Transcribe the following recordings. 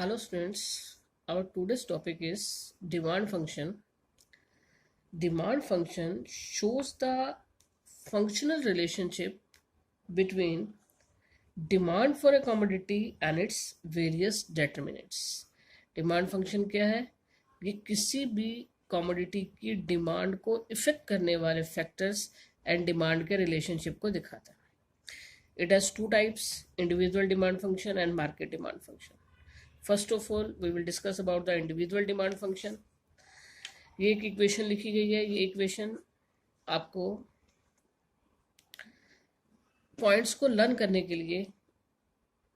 Hello students, our today's topic is demand function. Demand function shows the functional relationship between demand for a commodity and its various determinants. Demand function क्या है? ये किसी भी commodity की demand को effect करने वाले factors and demand के रिलेशनशिप को दिखाता है. It has two types, individual demand function and market demand function. First of all, we will discuss about the individual demand function. ये एक इक्वेशन लिखी गई है. ये इक्वेशन आपको पॉइंट्स को लर्न करने के लिए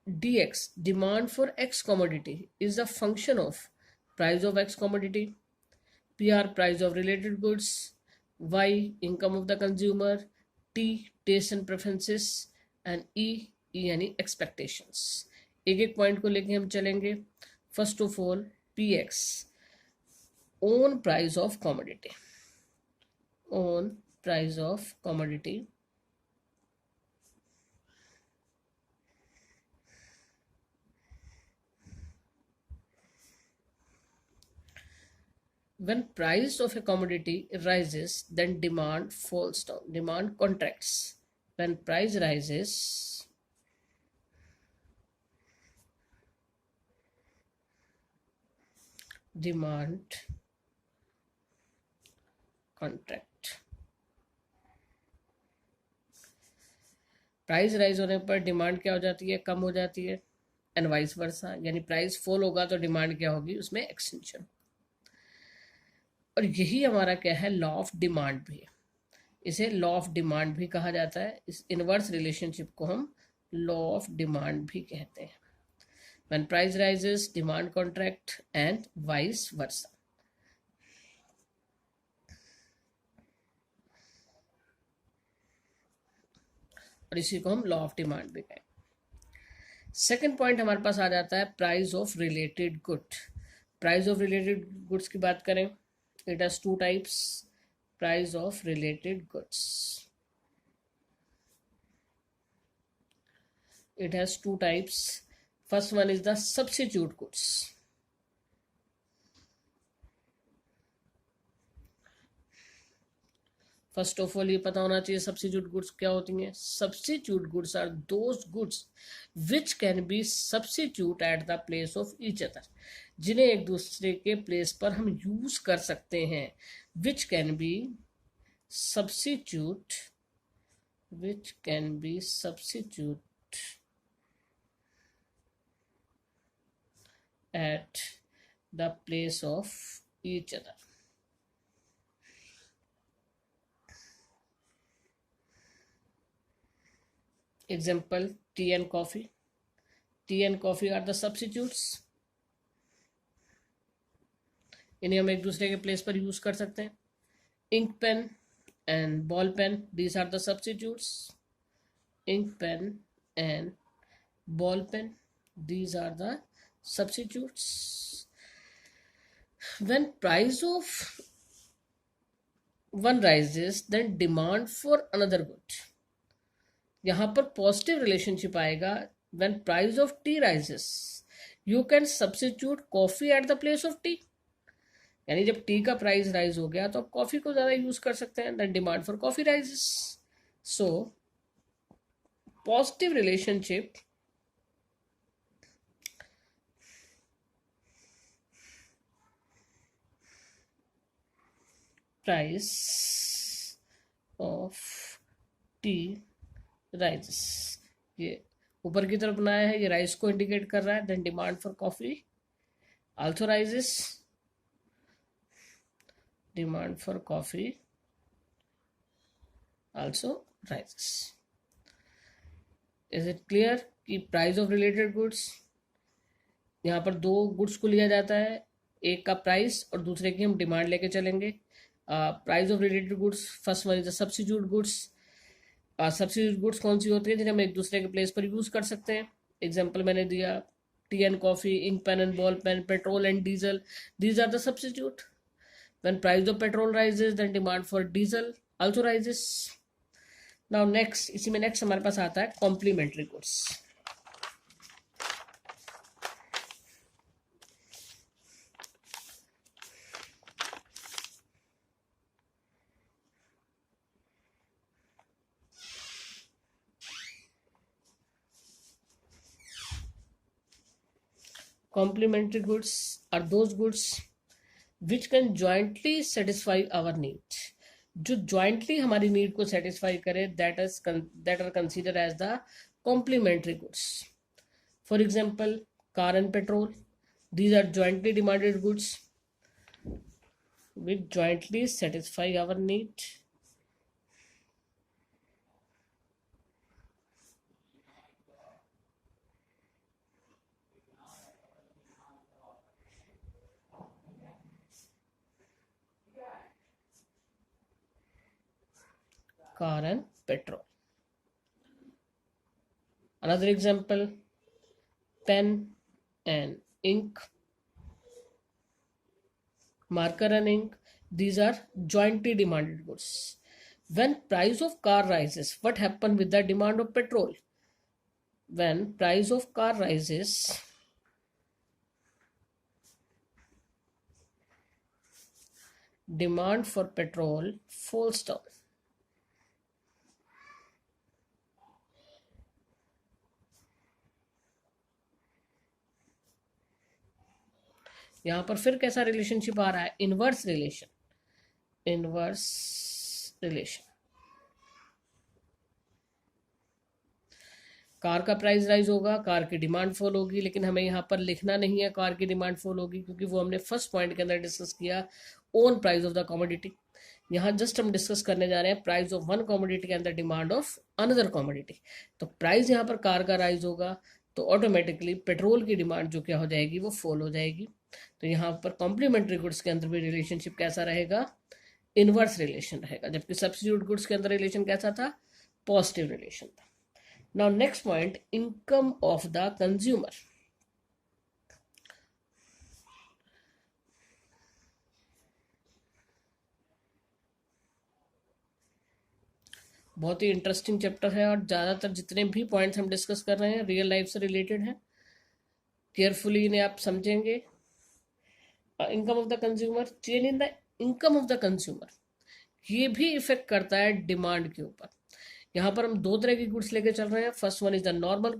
dx demand for x commodity is the function of price of x commodity, pr price of related goods, y income of the consumer, t taste and preferences and e यानी expectations. एक एक point को लेके हम चलेंगे. First of all px own price of commodity. own price of commodity when price of a commodity rises, then demand falls down, demand contracts. When price rises, demand contract. Price rise होने पर demand क्या हो जाती है? कम हो जाती है. And vice versa, यानी प्राइस फॉल होगा तो डिमांड क्या होगी? उसमें एक्सटेंशन. और यही हमारा क्या है? लॉ ऑफ डिमांड भी है. इसे लॉ ऑफ डिमांड भी कहा जाता है. इस इनवर्स रिलेशनशिप को हम लॉ ऑफ डिमांड भी कहते हैं. When price rises, demand contract and vice versa. और इसी को हम लॉ ऑफ डिमांड भी कहें. सेकेंड पॉइंट हमारे पास आ जाता है price of related good. Price of related goods की बात करें, it has two types. Price of related goods, it has two types. First one is the substitute goods. First of all ये पता होना चाहिए सब्स्टिट्यूट गुड्स क्या होती हैं. Substitute goods are those goods which can be substitute at the place of each other, जिन्हें एक दूसरे के प्लेस पर हम यूज कर सकते हैं. विच can be substitute, which can be substitute at the place of each other. Example, tea and coffee. Tea and coffee are the substitutes. इन्हें हम एक दूसरे के प्लेस पर यूज कर सकते हैं. Ink pen and ball pen, these are the substitutes. Ink pen and ball pen, these are the substitutes. When price of one rises, then demand for another good. यहां पर पॉजिटिव रिलेशनशिप आएगा. when price of tea rises, you can substitute coffee at the place of tea. यानी जब T का price rise हो गया तो आप कॉफी को ज्यादा यूज कर सकते हैं. then demand for coffee rises. so positive relationship price of tea rises. ये ऊपर की तरफ बनाया है, ये राइस को इंडिकेट कर रहा है. Then demand for coffee also rises. Demand for coffee also rises. Is it clear कि प्राइस ऑफ रिलेटेड गुड्स, यहाँ पर दो गुड्स को लिया जाता है, एक का प्राइस और दूसरे की हम डिमांड लेके चलेंगे. Price of related goods, first one is the substitute goods. Substitute goods कौन सी होती है? जिन्हें हम एक दूसरे के प्लेस पर यूज कर सकते हैं. एग्जांपल मैंने दिया, tea and coffee, ink pen and ball pen, petrol and diesel, these are the substitute. When price of petrol rises, then demand for diesel also rises. Now next, इसी में next हमारे पास आता है complementary goods. complementary goods are those goods which can jointly satisfy our needs. जो jointly हमारी need को satisfy करे, that are considered as the complementary goods. For example, car and petrol, these are jointly demanded goods which jointly satisfy our need. Car and petrol. Another example, pen and ink, marker and ink, these are jointly demanded goods. When price of car rises, what happens with the demand of petrol? When price of car rises, demand for petrol falls down. यहां पर फिर कैसा relationship आ रहा है? Inverse relation. Car का price rise होगा, car की demand fall होगी, लेकिन हमें यहाँ पर लिखना नहीं है कार की डिमांड फॉल होगी, क्योंकि वो हमने फर्स्ट पॉइंट के अंदर डिस्कस किया own price of the commodity. यहाँ जस्ट हम डिस्कस करने जा रहे हैं प्राइस ऑफ वन कमोडिटी के अंदर डिमांड ऑफ अनदर कमोडिटी. तो प्राइस यहाँ पर कार का राइज होगा तो ऑटोमेटिकली पेट्रोल की डिमांड जो क्या हो जाएगी, वो फॉल हो जाएगी. तो यहाँ पर कॉम्प्लीमेंट्री गुड्स के अंदर भी रिलेशनशिप कैसा रहेगा? इनवर्स रिलेशन रहेगा. जबकि सब्स्टिट्यूट गुड्स के अंदर रिलेशन कैसा था? पॉजिटिव रिलेशन था. Now next point, income of the consumer. बहुत ही इंटरेस्टिंग चैप्टर है और ज़्यादातर जितने भी पॉइंट्स हम डिस्कस कर रहे हैं रियल लाइफ से रिलेटेड हैं. केयरफुली इन्हें आप समझेंगे. Income of the consumer, change in the income of the consumer, ये भी इफेक्ट करता है डिमांड के ऊपर. यहाँ पर हम दो तरह की गुड्स लेके चल रहे हैं. First one is the normal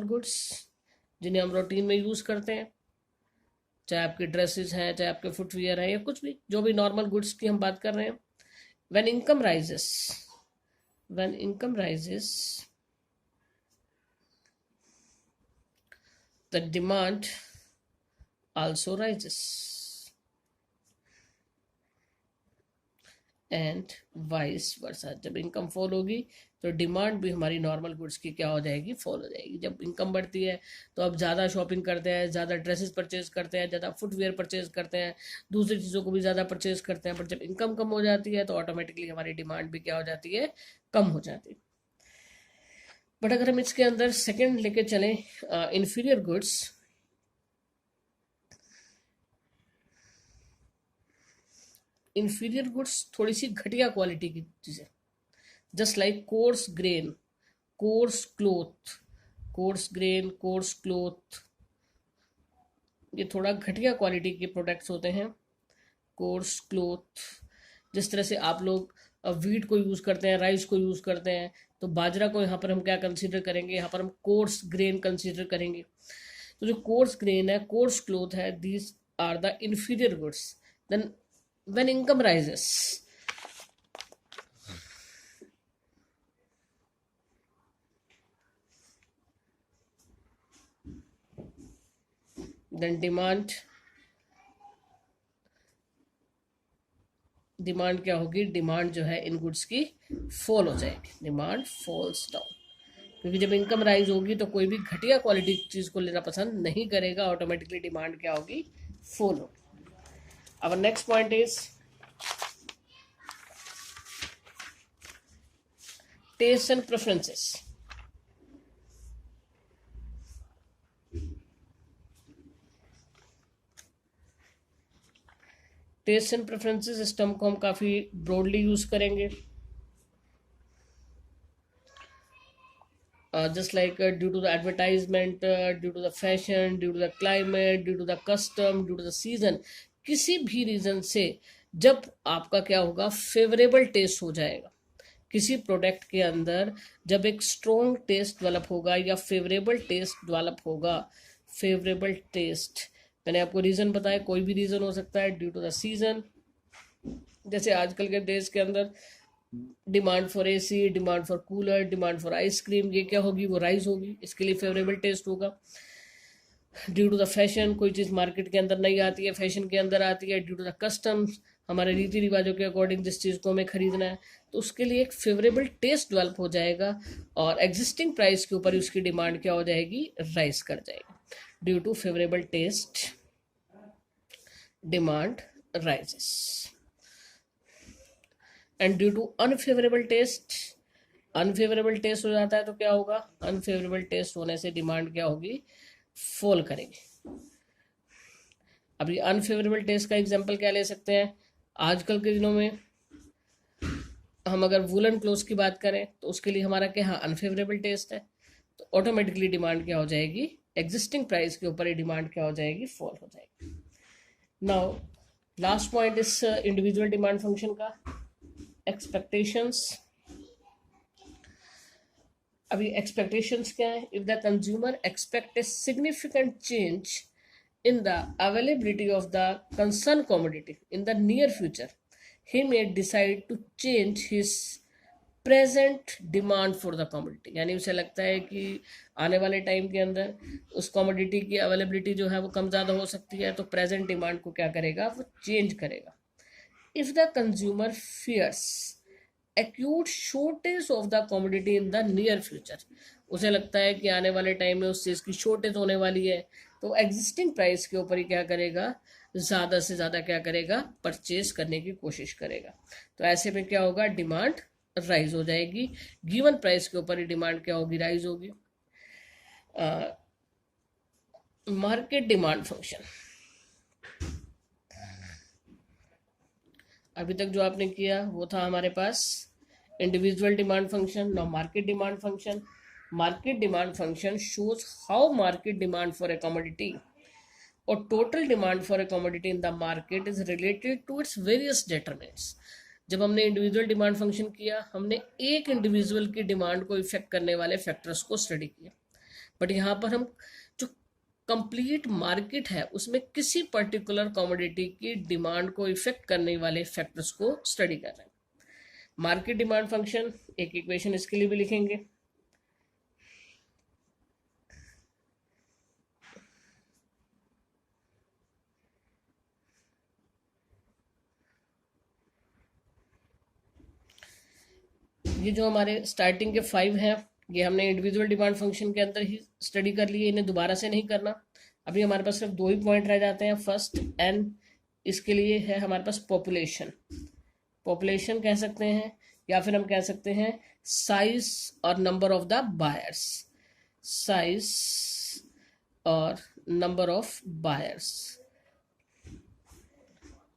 goods जिन्हें हम रूटीन में यूज करते हैं, चाहे आपके ड्रेसेस हैं, चाहे आपके फुटवियर हैं, या कुछ भी जो भी नॉर्मल गुड्स की हम बात कर रहे हैं. When income rises the demand also rises and vice versa. जब इनकम फॉल होगी तो डिमांड भी हमारी नॉर्मल गुड्स की क्या हो जाएगी? फॉल हो जाएगी. जब इनकम बढ़ती है तो अब ज़्यादा शॉपिंग करते हैं, ज़्यादा ड्रेसेस परचेज करते हैं, ज़्यादा फुटवेयर परचेज करते हैं, दूसरी चीज़ों को भी ज़्यादा परचेज करते हैं. पर जब इनकम कम हो जाती है तो ऑटोमेटिकली हमारी डिमांड भी क्या हो जाती है? कम हो जाती है. बट अगर हम इसके अंदर सेकंड लेके चलें, इंफीरियर गुड्स, थोड़ी सी घटिया क्वालिटी की चीजें, just like coarse grain, course cloth, ये थोड़ा घटिया क्वालिटी के प्रोडक्ट्स होते हैं. कोर्स क्लोथ, जिस तरह से आप लोग वीट को यूज करते हैं, राइस को यूज करते हैं, तो बाजरा को यहाँ पर हम क्या कंसीडर करेंगे? यहाँ पर हम कोर्स ग्रेन कंसीडर करेंगे. तो जो कोर्स ग्रेन है, कोर्स क्लोथ है, these are the inferior goods. Then when income rises, then demand क्या होगी? डिमांड जो है इन गुड्स की फॉल हो जाएगी. डिमांड फॉल्स डाउन, क्योंकि जब इनकम राइज होगी तो कोई भी घटिया क्वालिटी चीज को लेना पसंद नहीं करेगा. ऑटोमेटिकली डिमांड क्या होगी? फॉल होगी. Our next point is taste and preferences. Taste and preferences इस टर्म को हम काफी ब्रॉडली यूज करेंगे. just like due to the advertisement, due to the fashion, due to the climate, due to the custom, due to the season, किसी भी reason से जब आपका क्या होगा? फेवरेबल टेस्ट हो जाएगा, किसी प्रोडक्ट के अंदर जब एक स्ट्रॉन्ग टेस्ट डेवलप होगा या फेवरेबल टेस्ट डेवलप होगा, फेवरेबल टेस्ट, मैंने आपको रीज़न बताया, कोई भी रीज़न हो सकता है, ड्यू टू द सीजन, जैसे आजकल के देश के अंदर demand for AC, demand for cooler, demand for ice cream, ये क्या होगी, वो राइज होगी, इसके लिए फेवरेबल टेस्ट होगा। ड्यू टू द फैशन, कोई चीज़ मार्केट के अंदर नहीं आती है, फैशन के अंदर आती है, ड्यू टू द कस्टम्स, हमारे रीति रिवाजों के अकॉर्डिंग जिस चीज़ को हमें खरीदना है, तो उसके लिए एक फेवरेबल टेस्ट डेवलप हो जाएगा और एग्जिस्टिंग प्राइस के ऊपर उसकी डिमांड क्या हो जाएगी, राइज कर जाएगी। Due to favourable taste demand rises, and due to unfavourable taste, unfavourable taste हो जाता है तो क्या होगा, अनफेवरेबल टेस्ट होने से डिमांड क्या होगी, फॉल करेगी। अब ये अनफेवरेबल टेस्ट का एग्जांपल क्या ले सकते हैं, आजकल के दिनों में हम अगर वुलन क्लोथ की बात करें तो उसके लिए हमारा क्या अनफेवरेबल टेस्ट है, तो ऑटोमेटिकली डिमांड क्या हो जाएगी, एग्जिस्टिंग प्राइस के ऊपर ही डिमांड क्या हो जाएगी, फॉल हो जाएगी। नाउ लास्ट पॉइंट इस इंडिविजुअल डिमांड फंक्शन का, एक्सपेक्टेशंस। अभी एक्सपेक्टेशंस क्या है, if the consumer expect a significant change in the availability of the concerned commodity in the near future, he may decide to change his present demand for the commodity। यानी उसे लगता है कि आने वाले टाइम के अंदर उस कमोडिटी की अवेलेबिलिटी जो है वो कम ज़्यादा हो सकती है, तो प्रेजेंट डिमांड को क्या करेगा, वो चेंज करेगा। If the consumer fears acute shortage of the commodity in the near future, उसे लगता है कि आने वाले टाइम में उस चीज़ की शॉर्टेज होने वाली है, तो एग्जिस्टिंग प्राइस के ऊपर ही क्या करेगा, ज़्यादा से ज़्यादा क्या करेगा, परचेज करने की कोशिश करेगा। तो ऐसे में क्या होगा, डिमांड राइज हो जाएगी, गिवन प्राइस के ऊपर ही डिमांड क्या होगी, राइज होगी। मार्केट डिमांड फंक्शन, अभी तक जो आपने किया वो था हमारे पास individual demand function. Now market demand function. Market demand function shows how market demand for a commodity or total demand for a commodity in the market is related to its various determinants। जब हमने individual demand function किया, हमने एक individual की demand को effect करने वाले factors को स्टडी किया, बट यहाँ पर हम जो कंप्लीट मार्केट है उसमें किसी पर्टिकुलर कमोडिटी की डिमांड को इफेक्ट करने वाले फैक्टर्स को स्टडी कर रहे हैं। मार्केट डिमांड फंक्शन, एक इक्वेशन इसके लिए भी लिखेंगे। ये जो हमारे स्टार्टिंग के 5 हैं, ये हमने इंडिविजुअल डिमांड फंक्शन के अंदर ही स्टडी कर लिए, इन्हें दोबारा से नहीं करना। अभी हमारे पास सिर्फ 2 ही पॉइंट रह जाते हैं। फर्स्ट एन, इसके लिए है हमारे पास पॉपुलेशन, पॉपुलेशन कह सकते हैं, या फिर हम कह सकते हैं साइज और number of the buyers, size और नंबर ऑफ बायर्स।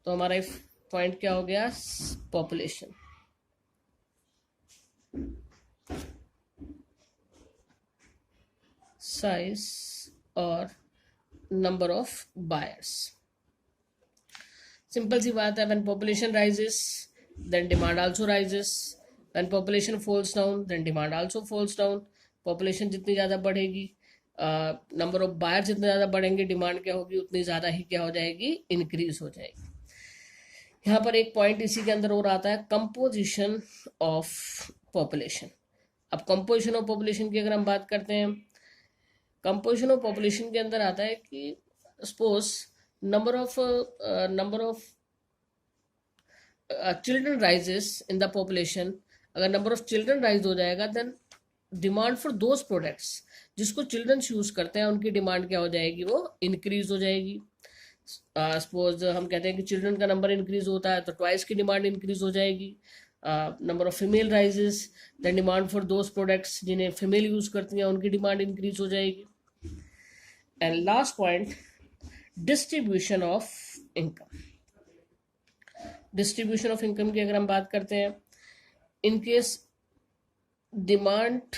तो हमारा पॉइंट क्या हो गया, पॉपुलेशन। साइज और नंबर ऑफ बायर्स, सिंपल सी बात है। When population rises then demand also rises, when population falls down then demand also falls down. Population जितनी ज़्यादा बढ़ेगी, नंबर ऑफ बायर जितने ज़्यादा बढ़ेंगे, डिमांड क्या होगी, उतनी ज़्यादा ही क्या हो जाएगी, इंक्रीज हो जाएगी। यहाँ पर एक पॉइंट इसी के अंदर और आता है, कंपोजिशन ऑफ पॉपुलेशन। अब कंपोजिशन ऑफ पॉपुलेशन की अगर हम बात करते हैं, कंपोजिशन ऑफ पॉपुलेशन के अंदर आता है कि suppose number of children rises in the population, अगर नंबर ऑफ चिल्ड्रन राइज हो जाएगा then demand for those products जिसको चिल्ड्रंस यूज करते हैं उनकी डिमांड क्या हो जाएगी, वो इंक्रीज हो जाएगी। सपोज हम कहते हैं कि चिल्ड्रन का नंबर इंक्रीज होता है तो टॉयज की डिमांड इंक्रीज हो जाएगी। Number of female rises then demand for those products जिन्हें फीमेल यूज करती हैं उनकी डिमांड इंक्रीज हो जाएगी। And last point, distribution of income. Distribution of income की अगर हम बात करते हैं, इन केस डिमांड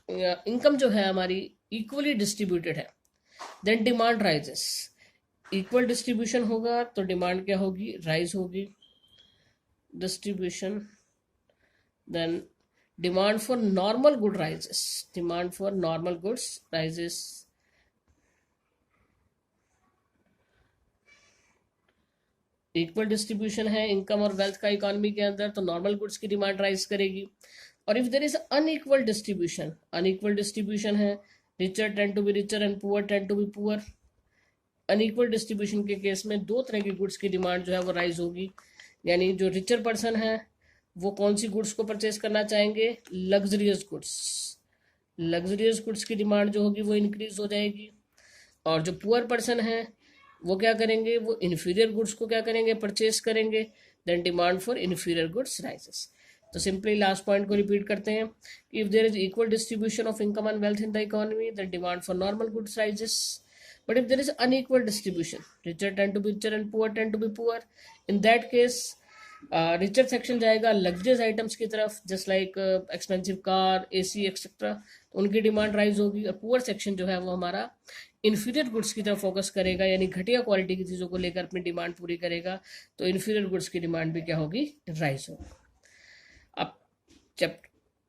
इनकम जो है हमारी इक्वली डिस्ट्रीब्यूटेड है then demand rises. Equal distribution होगा तो डिमांड क्या होगी, राइज होगी। Distribution then demand for normal good rises. Demand for normal goods rises. Equal distribution है इनकम और वेल्थ का इकोनॉमी के अंदर, तो नॉर्मल गुड्स की डिमांड राइज करेगी. और if there is unequal distribution है, richer tend to be richer and poor tend to be poor. Unequal distribution के केस में दो तरह की गुड्स की डिमांड जो है वो राइज होगी. यानी जो रिचर पर्सन है वो कौन सी गुड्स को परचेज करना चाहेंगे? लग्जरियस गुड्स की डिमांड जो होगी वो इंक्रीज हो जाएगी. और जो पुअर पर्सन है वो क्या करेंगे? वो इन्फीरियर गुड्स को क्या करेंगे? परचेज करेंगे. Then demand for inferior goods rises. तो सिंपली लास्ट पॉइंट को रिपीट करते हैं. If there is equal distribution of income and wealth in the economy, then demand for normal goods rises. But if there is unequal distribution, richer tend to be richer and poor tend to be poor. In that case, richer section जाएगा luxurious items की तरफ, just like expensive car, AC, etc. तो उनकी demand rise होगी. और poor section जो है वो हमारा इन्फीरियर गुड्स की तरफ फोकस करेगा, यानी घटिया क्वालिटी की चीज़ों को लेकर अपनी डिमांड पूरी करेगा. तो इन्फीरियर गुड्स की डिमांड भी क्या होगी? राइज होगी. अब जब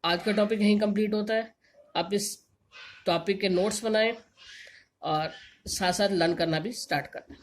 आज का टॉपिक यहीं कंप्लीट होता है. आप इस टॉपिक के नोट्स बनाएं और साथ साथ लर्न करना भी स्टार्ट करना.